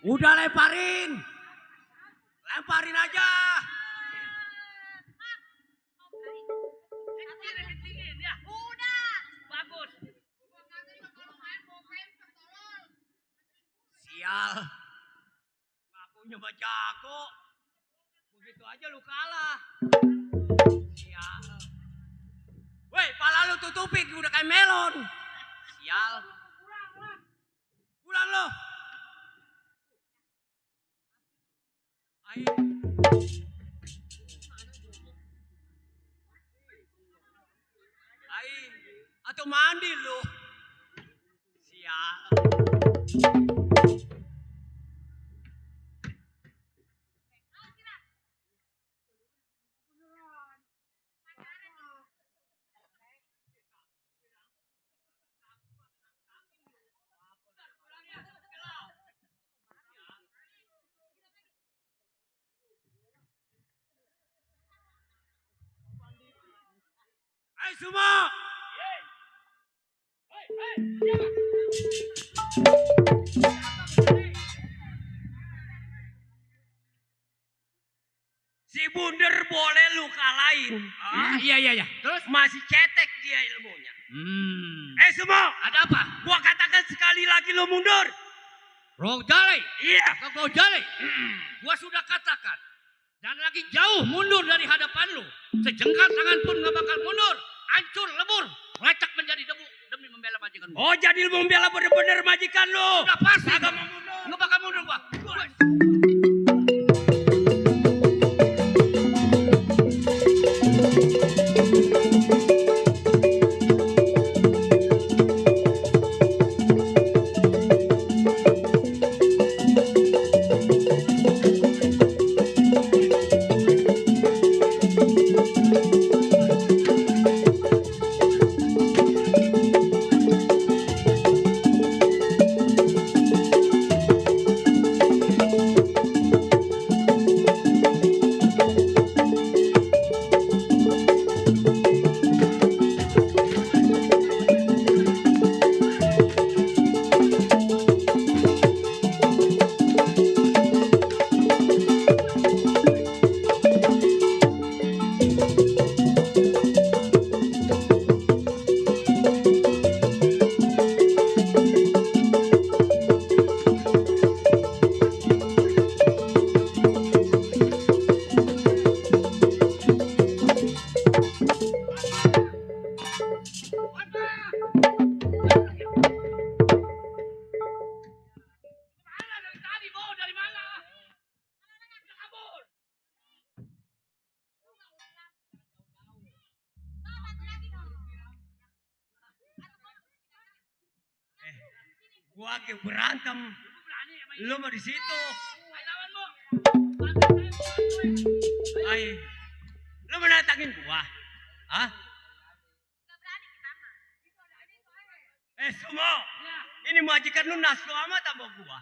Udah lemparin. Lemparin aja. Kecilin ya. Udah. Bagus. Sial. Ngakunya mah jago. Begitu aja lu kalah. Sial. Woi, pala lu tutupin udah kayak melon. Sial. Pulang lo. Ai. Ai, atau mandi lu. Sial. Hai semua. Si Bunder boleh lu kalahin. Iya. Terus masih cetek dia ilmunya. Semua. Ada apa? Gua katakan sekali lagi lu mundur. Gojali. Iya. Gojali. Gua sudah katakan. Dan lagi jauh mundur dari hadapan lu. Sejengkal tangan pun gak bakal mundur. Hancur, lebur, lecak menjadi debu demi membela majikan gua. Oh, jadi lu membela bener-bener majikan lu. Udah pasti. Kagak mau mundur. Gak bakal mundur gua. gua kayak berantem. Lu mah di situ. Ay, lu menantangin gua? Hah? Sumo, ini majikan lu nasu amat sama gua.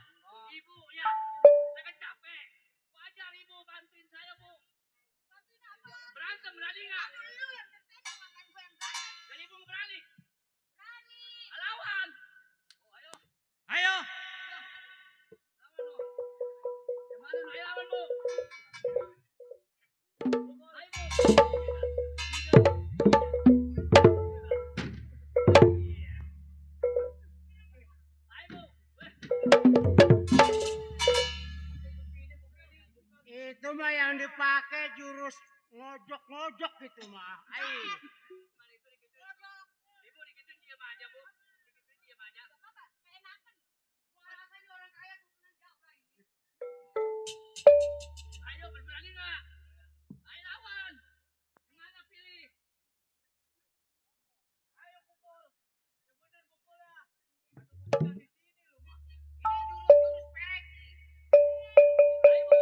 Ibu, ya, saya kan capek. Wajar ibu bantuin saya, Bu. Bantuin apa? Berantem, berani nggak? Lu yang tertanya, makan gua yang berantem. Dan ibu nggak berani? Berani. Lawan. Oh, ayo. Ayo. Lawan lu. Gimana lu? Ayo lawan, Bu. Ayo, Bu. Itu mah yang dipakai jurus ngojok-ngojok gitu mah. Ibu digituin diam aja, Bu. Digituin diam aja. Apa? Keenakan. Gua rasanya orang kaya tuh kena jabra ini. Ayo berani enggak? Ayo lawan. Gimana pilih? Ayo pukul. Yang bener pukul ya. Aduh, di sini lu mah. Ini jurus-jurus perek. Ayo, Bu.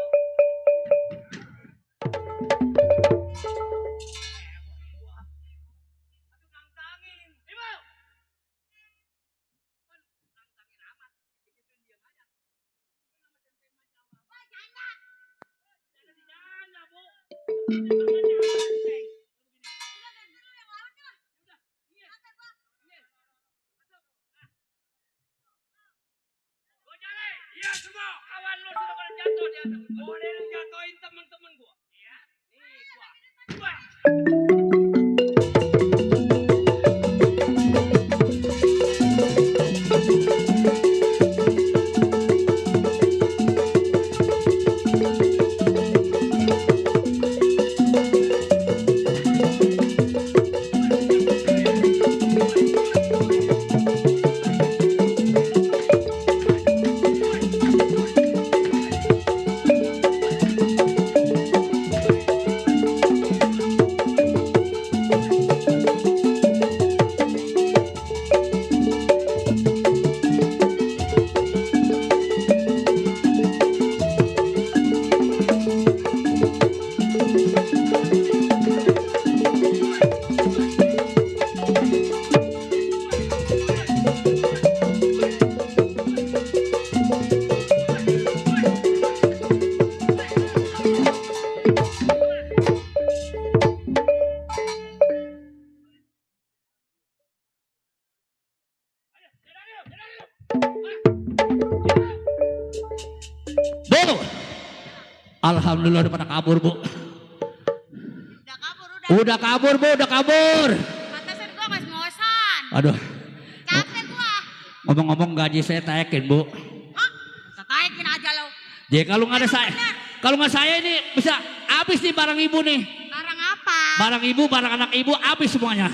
Iya semua kawan lo sudah pada jatuh di atas. Boleh lu jatuhin teman-teman gua. Iya. Nih gua. Bu, alhamdulillah udah pada kabur, Bu. Udah kabur, udah. Udah kabur, Bu, udah kabur. Pantesan gua masih ngosan. Aduh, Capek gua. ngomong-ngomong gaji saya taikin, Bu. Hah? Setaikin aja lo. Jadi kalau nggak ada saya, kalau nggak saya ini bisa habis nih barang ibu nih. Barang apa? Barang ibu, barang anak ibu habis semuanya.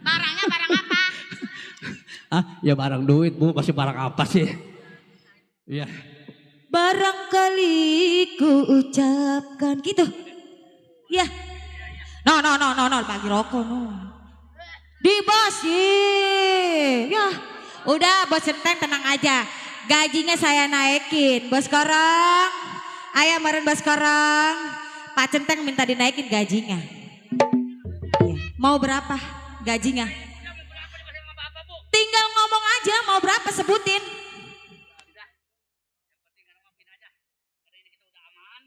Barangnya barang apa? Ah, ya barang duit, Bu. Masih barang apa sih? Iya. Barangkali ku ucapkan gitu. Ya. No, bagi rokok no. Di bos, ya. Udah bos Centeng tenang aja. Gajinya saya naikin. Bos Korong, ayah meren bos Korong. Pak Centeng minta dinaikin gajinya. Ya. Mau berapa gajinya? Tinggal ngomong aja mau berapa sebutin.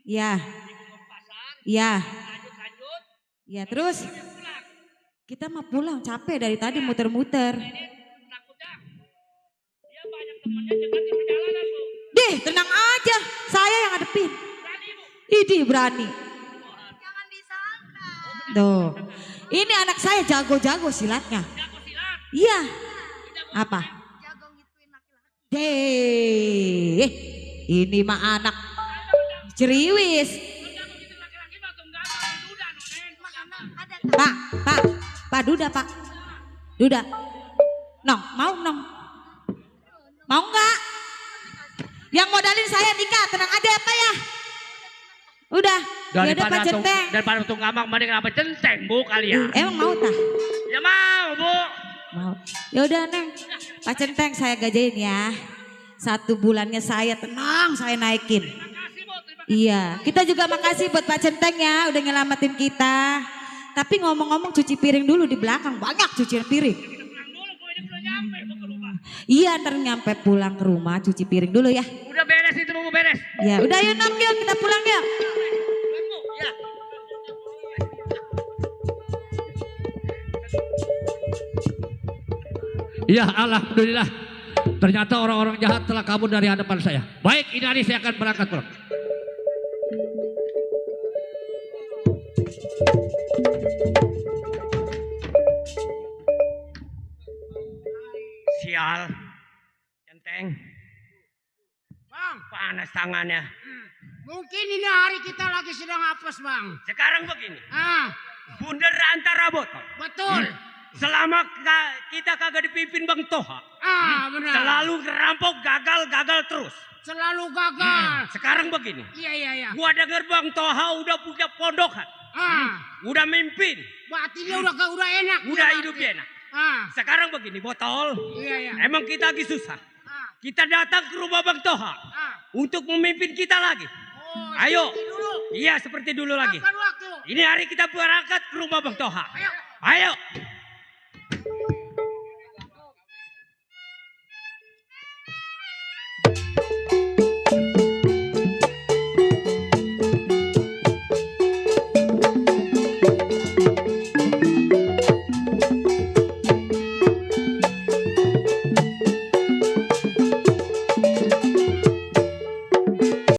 Ya. Ya. Ya terus kita mah pulang capek dari tadi muter-muter. Deh tenang aja saya yang ngadepin. Idih berani. Jangan disangka. Tuh. Ini anak saya jago-jago silatnya. Iya. Apa? Jago ngituin laki-laki. Deh. Ini mah anak ceriwis. Pak Duda Pak. Duda. Nong, mau Nong? Mau nggak? Yang modalin saya nikah, tenang aja ya Pak ya. Udah. Daripada tung gamang mending apa centeng, Bu, kali ya. Emang mau tah? Ya mau, Bu. Mau. Ya udah Neng. Pak Centeng saya gajain ya. 1 bulannya saya tenang, saya naikin. Iya, kita juga makasih buat Pak Centeng ya udah nyelamatin kita. Tapi ngomong-ngomong cuci piring dulu di belakang, banyak cuci piring. Iya, ntar nyampe pulang ke rumah cuci piring dulu ya. Udah beres itu, mau beres. Ya, udah yuk Nok, yuk kita pulang yuk. Ya. Ya alhamdulillah. Ternyata orang-orang jahat telah kabur dari hadapan saya. Baik, ini hari saya akan berangkat pulang. Sial. Centeng. Bang, Panas tangannya. mungkin ini hari kita lagi sedang apes bang. Sekarang begini. Ah, Bundar antara botol. betul. Selama kita kagak dipimpin Bang Toha. Ah, benar. Selalu ngerampok gagal terus. Selalu gagal. Sekarang begini. Iya. Gua denger Bang Toha udah punya pondokan. Ah, Udah mimpin. berarti dia udah enak. Udah dia hidupnya berarti. enak. Ah, Sekarang begini botol. iya. Emang kita lagi susah. Ah, Kita datang ke rumah Bang Toha. ah. Untuk memimpin kita lagi. Oh, Ayo. seperti dulu. Iya seperti dulu lagi. Makan waktu. Ini hari kita berangkat ke rumah Bang Toha. Ayo. Ayo.